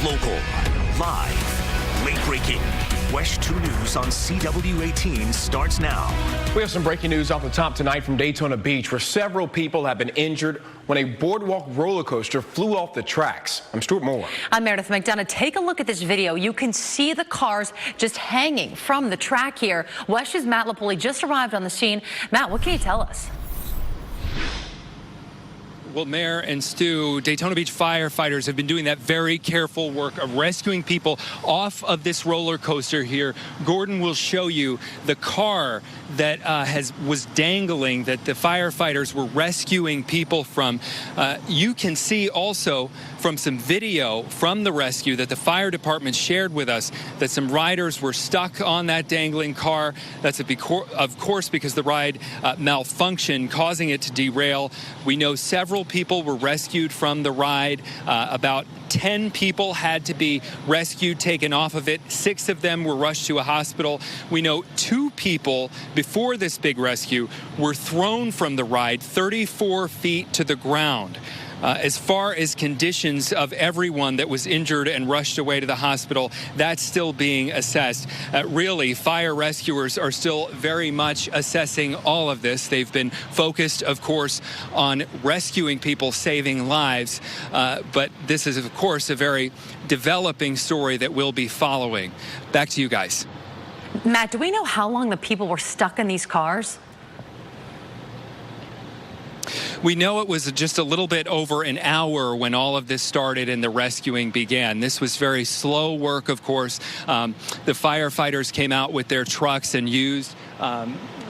Local, live, late-breaking. WESH 2 News on CW18 starts now. We have some breaking news off the top tonight from Daytona Beach, where several people have been injured when a boardwalk roller coaster flew off the tracks. I'm Stewart Moore. I'm Meredith. McDonough. Take a look at this video. You can see the cars just hanging from the track here. WESH's Matt Lupoli just arrived on the scene. Matt, what can you tell us? Well, Mayor and Stu, Daytona Beach firefighters have been doing that very careful work of rescuing people off of this roller coaster here. Gordon will show you the car that was dangling, that the firefighters were rescuing people from. You can see also from some video from the rescue that the fire department shared with us that some riders were stuck on that dangling car. That's of course because the ride malfunctioned, causing it to derail. We know several people were rescued from the ride. About 10 people had to be rescued, taken off of it. 6 of them were rushed to a hospital. We know 2 people before this big rescue were thrown from the ride 34 feet to the ground. As far as conditions of everyone that was injured and rushed away to the hospital, that's still being assessed. Really, fire rescuers are still very much assessing all of this. They've been focused, of course, on rescuing people, saving lives. But this is, of course, a very developing story that we'll be following. Back to you guys. Matt, do we know how long the people were stuck in these cars? We know it was just a little bit over an hour when all of this started and the rescuing began. This was very slow work, of course. The firefighters came out with their trucks and used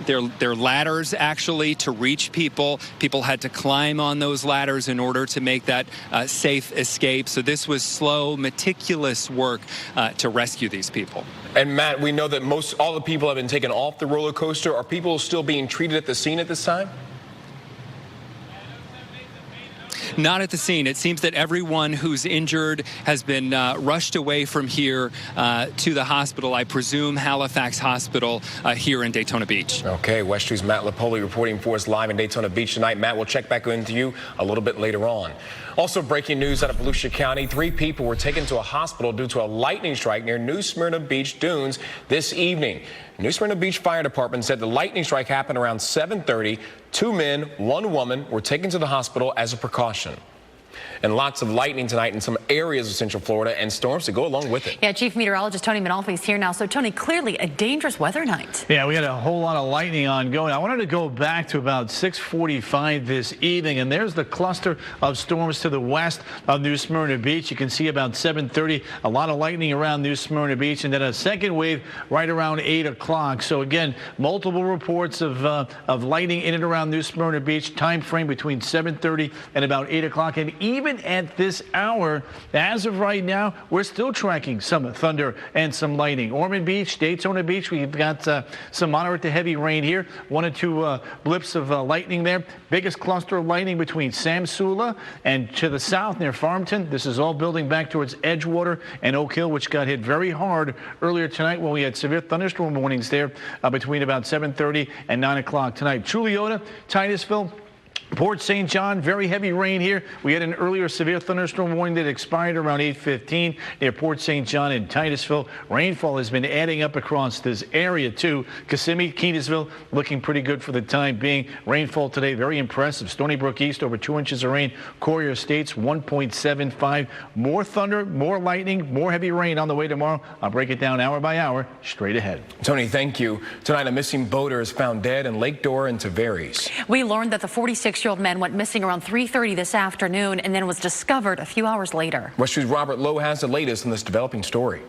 their ladders actually to reach people. People had to climb on those ladders in order to make that safe escape. So this was slow, meticulous work to rescue these people. And Matt, we know that all the people have been taken off the roller coaster. Are people still being treated at the scene at this time? Not at the scene. It seems that everyone who's injured has been rushed away from here to the hospital, I presume Halifax Hospital here in Daytona Beach. Okay, WESH 2's Matt Lupoli reporting for us live in Daytona Beach tonight. Matt, we'll check back into you a little bit later on. Also breaking news out of Volusia County, 3 people were taken to a hospital due to a lightning strike near New Smyrna Beach dunes this evening. New Smyrna Beach Fire Department said the lightning strike happened around 7:30. 2 men, 1 woman were taken to the hospital as a precaution. And lots of lightning tonight in some areas of Central Florida and storms to go along with it. Yeah, Chief Meteorologist Tony Manalfi is here now. So, Tony, clearly a dangerous weather night. Yeah, we had a whole lot of lightning ongoing. I wanted to go back to about 6:45 this evening, and there's the cluster of storms to the west of New Smyrna Beach. You can see about 7:30, a lot of lightning around New Smyrna Beach, and then a second wave right around 8 o'clock. So, again, multiple reports of lightning in and around New Smyrna Beach, time frame between 7:30 and about 8 o'clock. And even at this hour, as of right now, we're still tracking some thunder and some lightning. Ormond Beach, Daytona Beach, we've got some moderate to heavy rain here. 1 or 2 blips of lightning there. Biggest cluster of lightning between Samsula and to the south near Farmington. This is all building back towards Edgewater and Oak Hill, which got hit very hard earlier tonight when we had severe thunderstorm warnings there between about 7:30 and 9 o'clock tonight. Truliota, Titusville, Port St. John, very heavy rain here. We had an earlier severe thunderstorm warning that expired around 8:15 near Port St. John and Titusville. Rainfall has been adding up across this area too. Kissimmee, Keynasville looking pretty good for the time being. Rainfall today very impressive. Stony Brook East over 2 inches of rain. Collier Estates 1.75. More thunder, more lightning, more heavy rain on the way tomorrow. I'll break it down hour by hour straight ahead. Tony, thank you. Tonight, a missing boater is found dead in Lake Dora and Tavares. We learned that the 46-year-old man went missing around 3:30 this afternoon and then was discovered a few hours later. WESH 2's Robert Lowe has the latest on this developing story.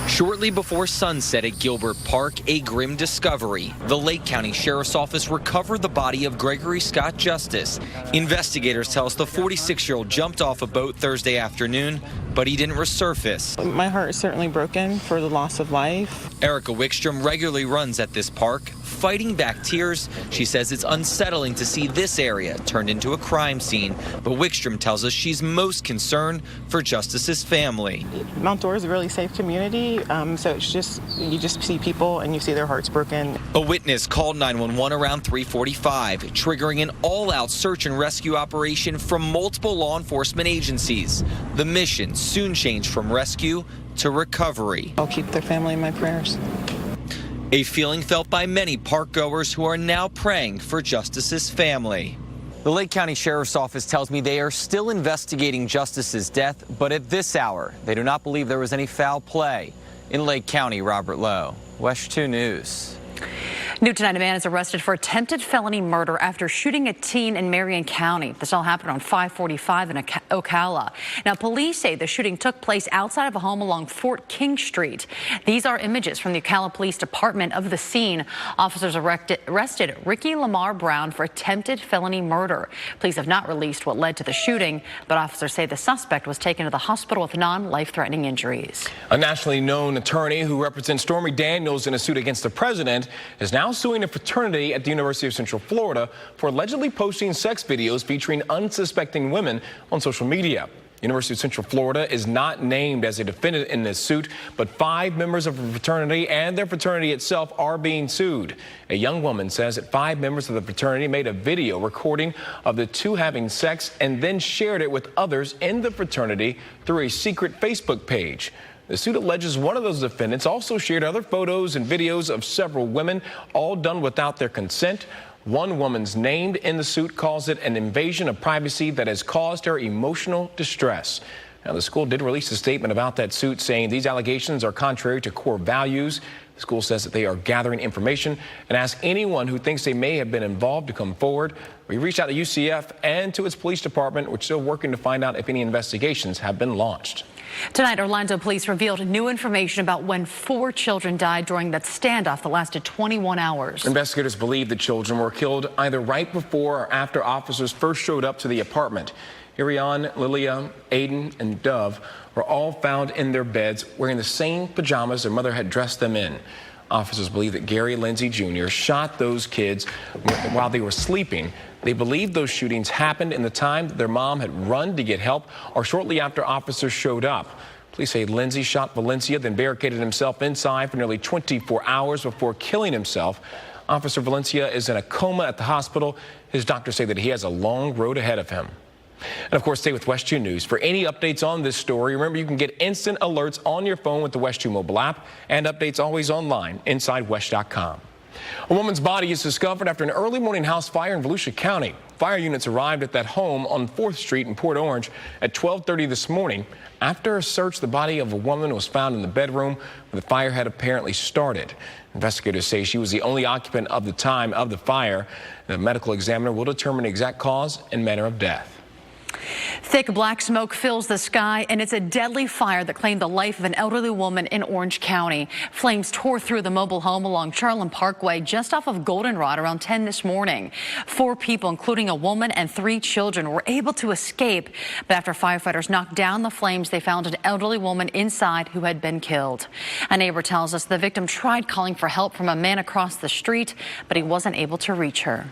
Shortly before sunset at Gilbert Park, a grim discovery. The Lake County Sheriff's Office recovered the body of Gregory Scott Justice. Investigators tell us the 46-year-old jumped off a boat Thursday afternoon, but he didn't resurface. My heart is certainly broken for the loss of life. Erica Wickstrom regularly runs at this park, fighting back tears. She says it's unsettling to see this area turned into a crime scene, but Wickstrom tells us she's most concerned for Justice's family. Mount Dora is a really safe community, so it's just, you just see people and you see their hearts broken. A witness called 911 around 3:45, triggering an all-out search and rescue operation from multiple law enforcement agencies. The mission soon changed from rescue to recovery. I'll keep their family in my prayers. A feeling felt by many park goers who are now praying for Justice's family. The Lake County Sheriff's Office tells me they are still investigating Justice's death, but at this hour, they do not believe there was any foul play. In Lake County, Robert Lowe, WESH 2 News. New tonight, a man is arrested for attempted felony murder after shooting a teen in Marion County. This all happened on 545 in Ocala. Now, police say the shooting took place outside of a home along Fort King Street. These are images from the Ocala Police Department of the scene. Officers arrested Ricky Lamar Brown for attempted felony murder. Police have not released what led to the shooting, but officers say the suspect was taken to the hospital with non-life-threatening injuries. A nationally known attorney who represents Stormy Daniels in a suit against the president is now suing a fraternity at the University of Central Florida for allegedly posting sex videos featuring unsuspecting women on social media. University of Central Florida is not named as a defendant in this suit, but 5 members of the fraternity and their fraternity itself are being sued. A young woman says that 5 members of the fraternity made a video recording of the two having sex and then shared it with others in the fraternity through a secret Facebook page. The suit alleges one of those defendants also shared other photos and videos of several women, all done without their consent. One woman's named in the suit calls it an invasion of privacy that has caused her emotional distress. Now, the school did release a statement about that suit saying these allegations are contrary to core values. The school says that they are gathering information and ask anyone who thinks they may have been involved to come forward. We reached out to UCF and to its police department, which is still working to find out if any investigations have been launched. Tonight, Orlando police revealed new information about when 4 children died during that standoff that lasted 21 hours. Investigators believe the children were killed either right before or after officers first showed up to the apartment. Irion, Lilia, Aiden, and Dove were all found in their beds wearing the same pajamas their mother had dressed them in. Officers believe that Gary Lindsay Jr. shot those kids while they were sleeping. They believe those shootings happened in the time that their mom had run to get help or shortly after officers showed up. Police say Lindsay shot Valencia, then barricaded himself inside for nearly 24 hours before killing himself. Officer Valencia is in a coma at the hospital. His doctors say that he has a long road ahead of him. And of course, stay with WESH 2 News. For any updates on this story, remember you can get instant alerts on your phone with the WESH 2 mobile app and updates always online inside WESH.com. A woman's body is discovered after an early morning house fire in Volusia County. Fire units arrived at that home on 4th Street in Port Orange at 12:30 this morning. After a search, the body of a woman was found in the bedroom where the fire had apparently started. Investigators say she was the only occupant of the time of the fire. The medical examiner will determine the exact cause and manner of death. Thick black smoke fills the sky, and it's a deadly fire that claimed the life of an elderly woman in Orange County. Flames tore through the mobile home along Charlin Parkway just off of Goldenrod around 10 this morning. 4 people, including a woman and 3 children, were able to escape. But after firefighters knocked down the flames, they found an elderly woman inside who had been killed. A neighbor tells us the victim tried calling for help from a man across the street, but he wasn't able to reach her.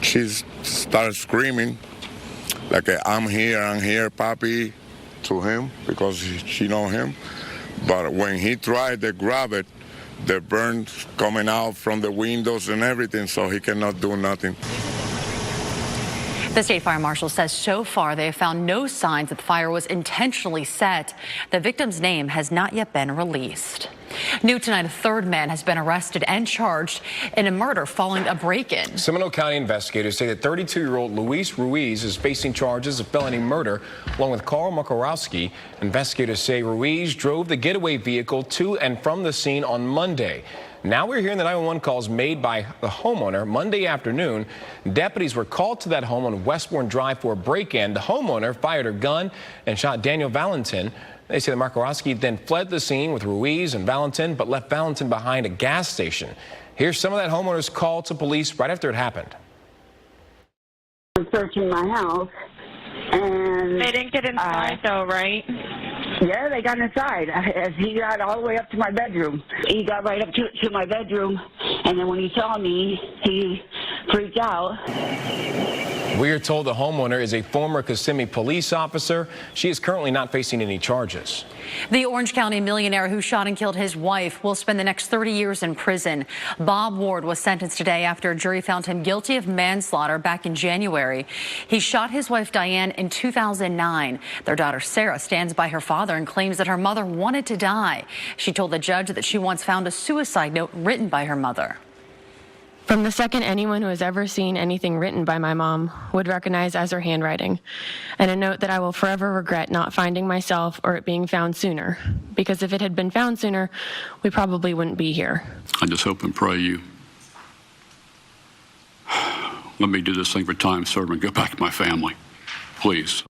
She started screaming. Like, I'm here, papi, to him, because she know him. But when he tried to grab it, the burns coming out from the windows and everything, so he cannot do nothing. The state fire marshal says so far they have found no signs that the fire was intentionally set. The victim's name has not yet been released. New tonight, a 3rd man has been arrested and charged in a murder following a break-in. Seminole County investigators say that 32-year-old Luis Ruiz is facing charges of felony murder, along with Carl Makarowski. Investigators say Ruiz drove the getaway vehicle to and from the scene on Monday. Now we're hearing the 911 calls made by the homeowner Monday afternoon. Deputies were called to that home on Westbourne Drive for a break-in. The homeowner fired a gun and shot Daniel Valentin. They say that Makarowski then fled the scene with Ruiz and Valentin, but left Valentin behind a gas station. Here's some of that homeowner's call to police right after it happened. I'm searching my house, and they didn't get inside though, right? Yeah, they got inside. As he got all the way up to my bedroom. He got right up to my bedroom, and then when he saw me, he freaked out. We are told the homeowner is a former Kissimmee police officer. She is currently not facing any charges. The Orange County millionaire who shot and killed his wife will spend the next 30 years in prison. Bob Ward was sentenced today after a jury found him guilty of manslaughter back in January. He shot his wife Diane in 2009. Their daughter Sarah stands by her father and claims that her mother wanted to die. She told the judge that she once found a suicide note written by her mother. From the second anyone who has ever seen anything written by my mom would recognize as her handwriting, and a note that I will forever regret not finding myself or it being found sooner, because if it had been found sooner, we probably wouldn't be here. I just hope and pray you let me do this thing for time served and go back to my family, please.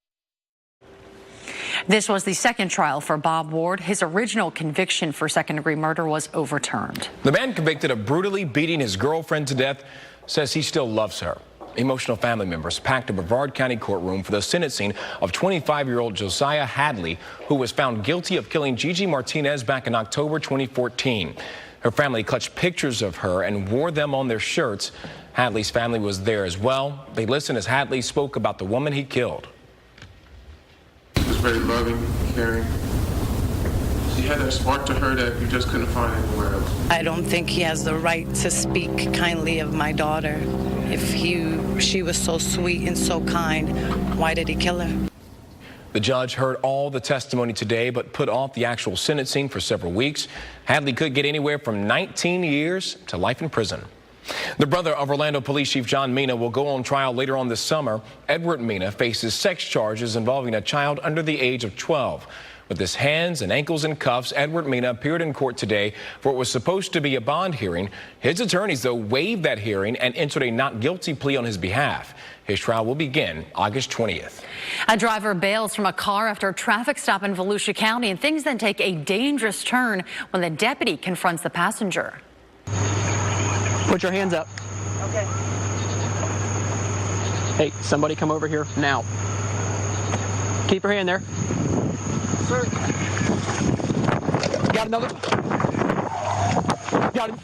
This was the second trial for Bob Ward. His original conviction for second-degree murder was overturned. The man convicted of brutally beating his girlfriend to death says he still loves her. Emotional family members packed a Brevard County courtroom for the sentencing of 25-year-old Josiah Hadley, who was found guilty of killing Gigi Martinez back in October 2014. Her family clutched pictures of her and wore them on their shirts. Hadley's family was there as well. They listened as Hadley spoke about the woman he killed. She was very loving, caring. She had that spark to her that you just couldn't find anywhere else. I don't think he has the right to speak kindly of my daughter. If she was so sweet and so kind, why did he kill her? The judge heard all the testimony today, but put off the actual sentencing for several weeks. Hadley could get anywhere from 19 years to life in prison. The brother of Orlando Police Chief John Mina will go on trial later on this summer. Edward Mina faces sex charges involving a child under the age of 12. With his hands and ankles in cuffs, Edward Mina appeared in court today for what was supposed to be a bond hearing. His attorneys, though, waived that hearing and entered a not guilty plea on his behalf. His trial will begin August 20th. A driver bails from a car after a traffic stop in Volusia County, and things then take a dangerous turn when the deputy confronts the passenger. Put your hands up. Okay. Hey, somebody come over here now. Keep your hand there. Sir. Got another? Got him.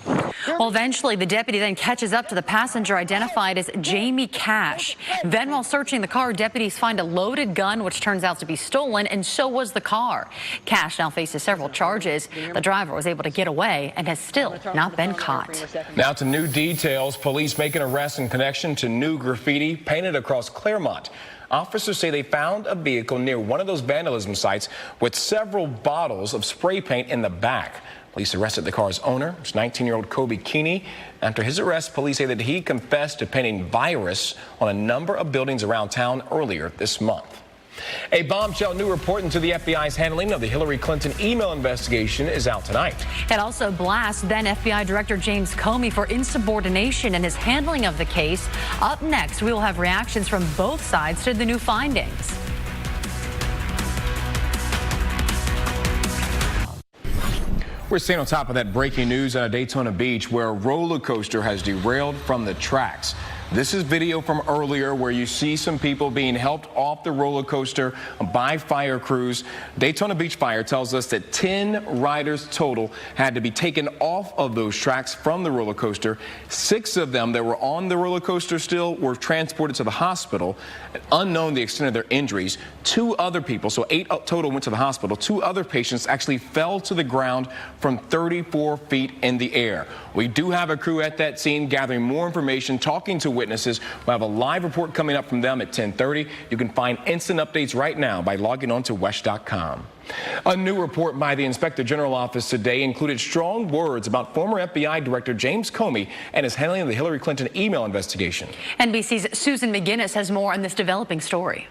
Well, eventually, the deputy then catches up to the passenger identified as Jamie Cash. Then, while searching the car, deputies find a loaded gun, which turns out to be stolen, and so was the car. Cash now faces several charges. The driver was able to get away and has still not been caught. Now to new details. Police make an arrest in connection to new graffiti painted across Claremont. Officers say they found a vehicle near one of those vandalism sites with several bottles of spray paint in the back. Police arrested the car's owner, 19-year-old Kobe Keeney. After his arrest, police say that he confessed to painting virus on a number of buildings around town earlier this month. A bombshell new report into the FBI's handling of the Hillary Clinton email investigation is out tonight. It also blasts then FBI Director James Comey for insubordination in his handling of the case. Up next, we will have reactions from both sides to the new findings. We're staying on top of that breaking news out of Daytona Beach, where a roller coaster has derailed from the tracks. This is video from earlier where you see some people being helped off the roller coaster by fire crews. Daytona Beach Fire tells us that 10 riders total had to be taken off of those tracks from the roller coaster. 6 of them that were on the roller coaster still were transported to the hospital. Unknown the extent of their injuries. 2 other people, so 8 total, went to the hospital. 2 other patients actually fell to the ground from 34 feet in the air. We do have a crew at that scene gathering more information, talking to witnesses. We'll have a live report coming up from them at 10:30. You can find instant updates right now by logging on to WESH.com. A new report by the Inspector General Office today included strong words about former FBI Director James Comey and his handling of the Hillary Clinton email investigation. NBC's Susan McGinnis has more on this developing story.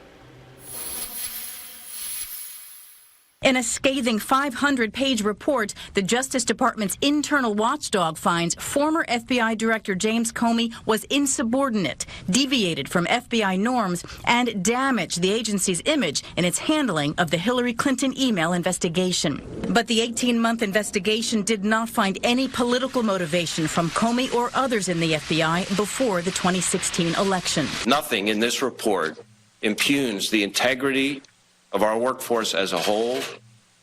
In a scathing 500-page report, the Justice Department's internal watchdog finds former FBI Director James Comey was insubordinate, deviated from FBI norms, and damaged the agency's image in its handling of the Hillary Clinton email investigation. But the 18-month investigation did not find any political motivation from Comey or others in the FBI before the 2016 election. Nothing in this report impugns the integrity of our workforce as a whole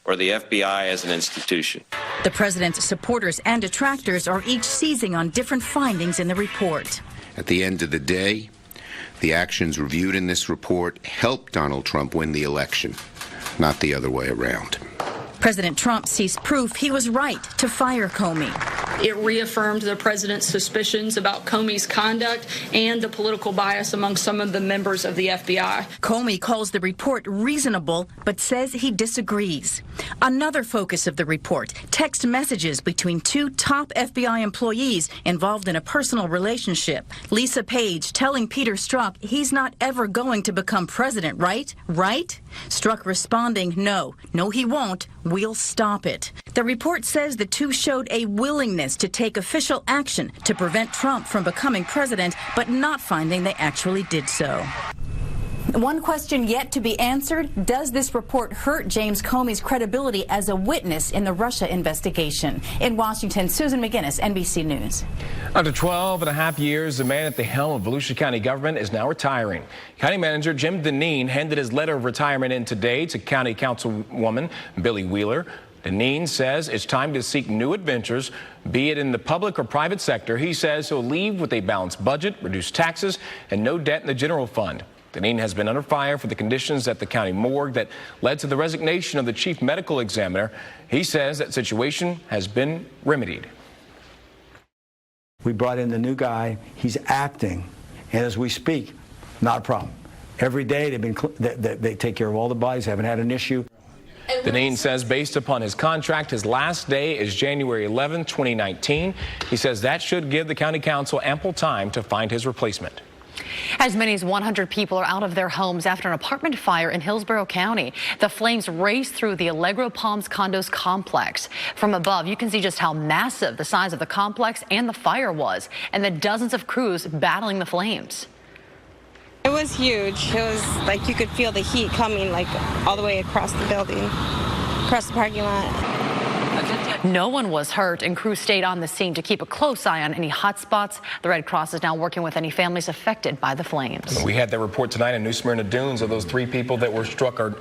or the FBI as an institution. The president's supporters and detractors are each seizing on different findings in the report. At the end of the day, the actions reviewed in this report helped Donald Trump win the election, not the other way around. President Trump sees proof he was right to fire Comey. It reaffirmed the president's suspicions about Comey's conduct and the political bias among some of the members of the FBI. Comey calls the report reasonable, but says he disagrees. Another focus of the report, text messages between two top FBI employees involved in a personal relationship. Lisa Page telling Peter Strzok he's not ever going to become president, right? Right? Strzok responding, no, he won't. We'll stop it. The report says the two showed a willingness to take official action to prevent Trump from becoming president, but not finding they actually did so. One question yet to be answered, does this report hurt James Comey's credibility as a witness in the Russia investigation? In Washington, Susan McGinnis, NBC News. After 12.5 years, the man at the helm of Volusia County government is now retiring. County Manager Jim Deneen handed his letter of retirement in today to County Councilwoman Billy Wheeler. Deneen says it's time to seek new adventures, be it in the public or private sector. He says he'll leave with a balanced budget, reduced taxes, and no debt in the general fund. Deneen has been under fire for the conditions at the county morgue that led to the resignation of the chief medical examiner. He says that situation has been remedied. We brought in the new guy. He's acting, and as we speak, not a problem. Every day they take care of all the bodies, haven't had an issue. Deneen says based upon his contract, his last day is January 11, 2019. He says that should give the county council ample time to find his replacement. As many as 100 people are out of their homes after an apartment fire in Hillsborough County. The flames raced through the Allegro Palms condos complex. From above, you can see just how massive the size of the complex and the fire was, and the dozens of crews battling the flames. It was huge. It was like you could feel the heat coming like all the way across the building, across the parking lot. No one was hurt, and crews stayed on the scene to keep a close eye on any hot spots. The Red Cross is now working with any families affected by the flames. We had that report tonight in New Smyrna Dunes of those 3 people that were struck or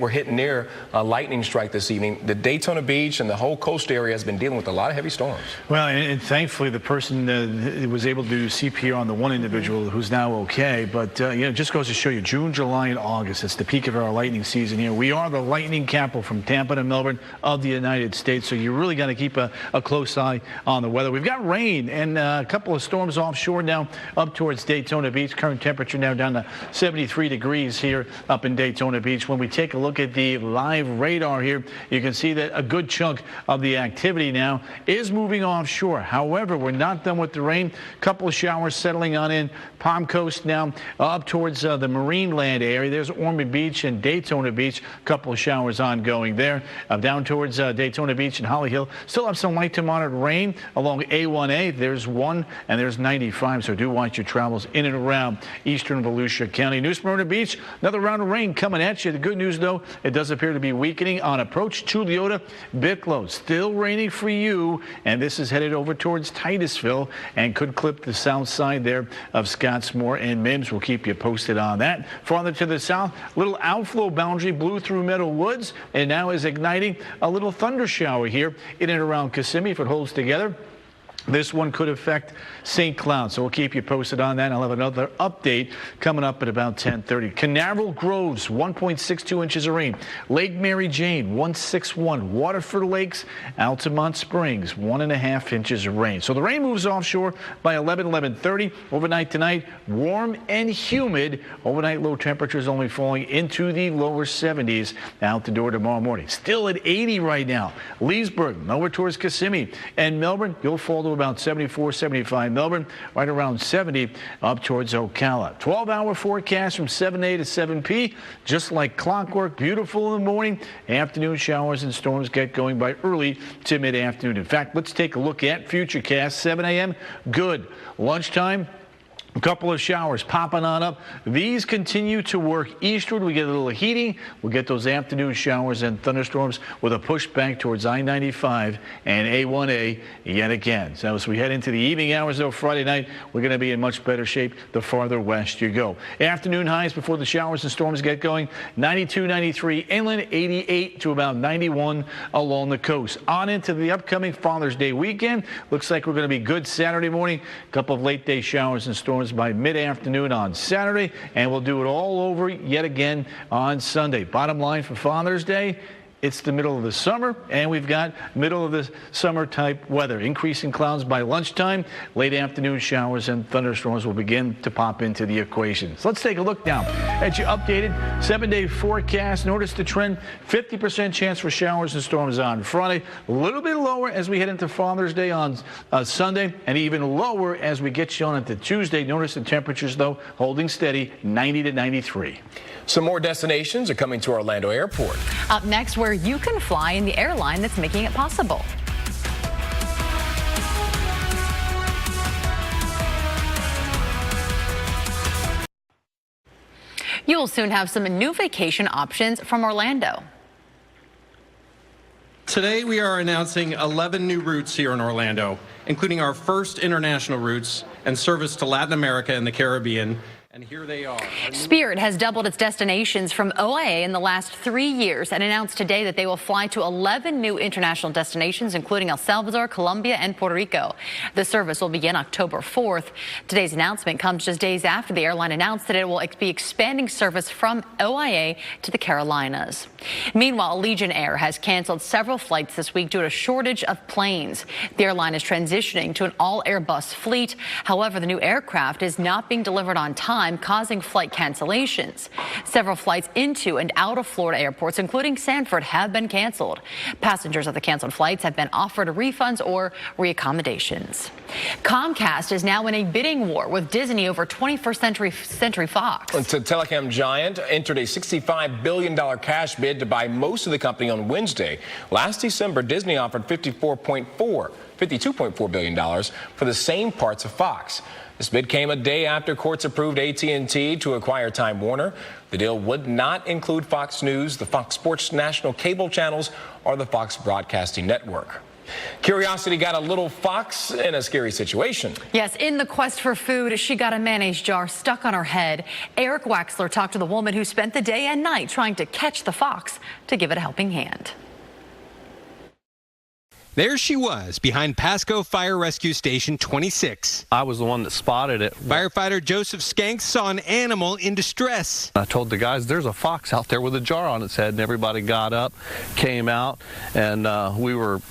were hit near a lightning strike this evening. The Daytona Beach and the whole coast area has been dealing with a lot of heavy storms. Well, and thankfully the person was able to do CPR on the one individual who's now okay. But it just goes to show you, June, July, and August, it's the peak of our lightning season here. We are the lightning capital from Tampa to Melbourne of the United States, so you really got to keep a close eye on the weather. We've got rain and a couple of storms offshore now up towards Daytona Beach. Current temperature now down to 73 degrees here up in Daytona Beach. When we take a look at the live radar here, you can see that a good chunk of the activity now is moving offshore. However, we're not done with the rain. A couple of showers settling on in Palm Coast now up towards the Marineland area. There's Ormond Beach and Daytona Beach. A couple of showers ongoing there. Down towards Daytona Beach and Holly Hill. Still have some light to moderate rain along A1A. There's 1 and there's 95. So do watch your travels in and around eastern Volusia County. New Smyrna Beach, another round of rain coming at you. The good news, though, it does appear to be weakening on approach to Leota. Bit low. Still raining for you. And this is headed over towards Titusville and could clip the south side there of Scottsmore and Mims. We'll keep you posted on that. Farther to the south, little outflow boundary blew through Meadow Woods and now is igniting a little thunder shower here in and around Kissimmee. If it holds together, this one could affect St. Cloud, so we'll keep you posted on that. I'll have another update coming up at about 10:30. Canaveral Groves, 1.62 inches of rain. Lake Mary Jane, 1.61. Waterford Lakes, Altamont Springs, 1.5 inches of rain. So the rain moves offshore by 11:30. Overnight tonight, warm and humid. Overnight low temperatures only falling into the lower 70s. Out the door tomorrow morning. Still at 80 right now. Leesburg, over towards Kissimmee. And Melbourne, you'll fall to about 74, 75. Melbourne, right around 70 up towards Ocala. 12-hour forecast from 7A to 7P. Just like clockwork, beautiful in the morning. Afternoon showers and storms get going by early to mid-afternoon. In fact, let's take a look at Futurecast. 7 a.m., good. Lunchtime, A couple of showers popping on up. These continue to work eastward. We get a little heating. We'll get those afternoon showers and thunderstorms with a push back towards I-95 and A1A yet again. So as we head into the evening hours, though, Friday night, we're going to be in much better shape the farther west you go. Afternoon highs before the showers and storms get going. 92, 93 inland, 88 to about 91 along the coast. On into the upcoming Father's Day weekend. Looks like we're going to be good Saturday morning. A couple of late day showers and storms by mid-afternoon on Saturday, and we'll do it all over yet again on Sunday. Bottom line for Father's Day, it's the middle of the summer, and we've got middle of the summer type weather. Increasing clouds by lunchtime. Late afternoon showers and thunderstorms will begin to pop into the equation. So let's take a look now at your updated 7-day forecast. Notice the trend, 50% chance for showers and storms on Friday. A little bit lower as we head into Father's Day on Sunday, and even lower as we get you on into Tuesday. Notice the temperatures, though, holding steady, 90 to 93. Some more destinations are coming to Orlando Airport. Up next, where you can fly in the airline that's making it possible. You will soon have some new vacation options from Orlando. Today we are announcing 11 new routes here in Orlando, including our first international routes and service to Latin America and the Caribbean. And here they are. Spirit has doubled its destinations from OIA in the last 3 years and announced today that they will fly to 11 new international destinations, including El Salvador, Colombia, and Puerto Rico. The service will begin October 4th. Today's announcement comes just days after the airline announced that it will be expanding service from OIA to the Carolinas. Meanwhile, Allegiant Air has canceled several flights this week due to a shortage of planes. The airline is transitioning to an all-Airbus fleet. However, the new aircraft is not being delivered on time, causing flight cancellations. Several flights into and out of Florida airports, including Sanford, have been canceled. Passengers of the canceled flights have been offered refunds or reaccommodations. Comcast is now in a bidding war with Disney over 21st Century Fox. The telecom giant entered a $65 billion cash bid to buy most of the company on Wednesday. Last December, Disney offered $52.4 billion for the same parts of Fox. This bid came a day after courts approved AT&T to acquire Time Warner. The deal would not include Fox News, the Fox Sports national cable channels, or the Fox Broadcasting Network. Curiosity got a little fox in a scary situation. Yes, in the quest for food, she got a mayonnaise jar stuck on her head. Eric Waxler talked to the woman who spent the day and night trying to catch the fox to give it a helping hand. There she was, behind Pasco Fire Rescue Station 26. I was the one that spotted it. Firefighter Joseph Skanks saw an animal in distress. I told the guys, there's a fox out there with a jar on its head, and everybody got up, came out, and we were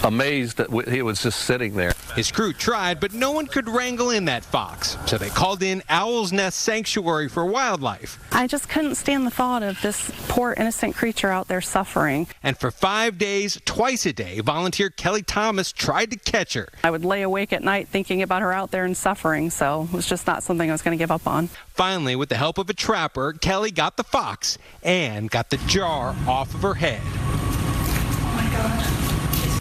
amazed that he was just sitting there. His crew tried, but no one could wrangle in that fox, so they called in Owl's Nest Sanctuary for Wildlife. I just couldn't stand the thought of this poor innocent creature out there suffering. And for 5 days, twice a day, volunteer Kelly Thomas tried to catch her. I would lay awake at night thinking about her out there and suffering, so it was just not something I was going to give up on. Finally, with the help of a trapper, Kelly got the fox and got the jar off of her head. Oh my God.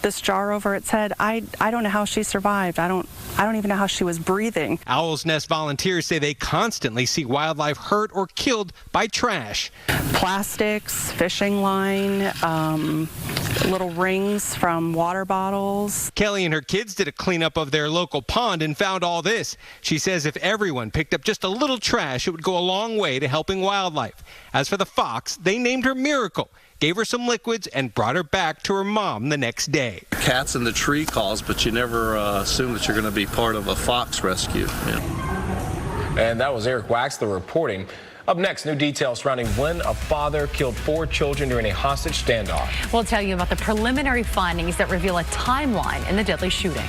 This jar over its head, I don't know how she survived. I don't even know how she was breathing. Owl's Nest volunteers say they constantly see wildlife hurt or killed by trash. Plastics, fishing line, little rings from water bottles. Kelly and her kids did a cleanup of their local pond and found all this. She says if everyone picked up just a little trash, it would go a long way to helping wildlife. As for the fox, they named her Miracle, gave her some liquids, and brought her back to her mom the next day. Cats in the tree calls, but you never assume that you're going to be part of a fox rescue. Yeah. And that was Eric Waxler reporting. Up next, new details surrounding when a father killed 4 children during a hostage standoff. We'll tell you about the preliminary findings that reveal a timeline in the deadly shootings.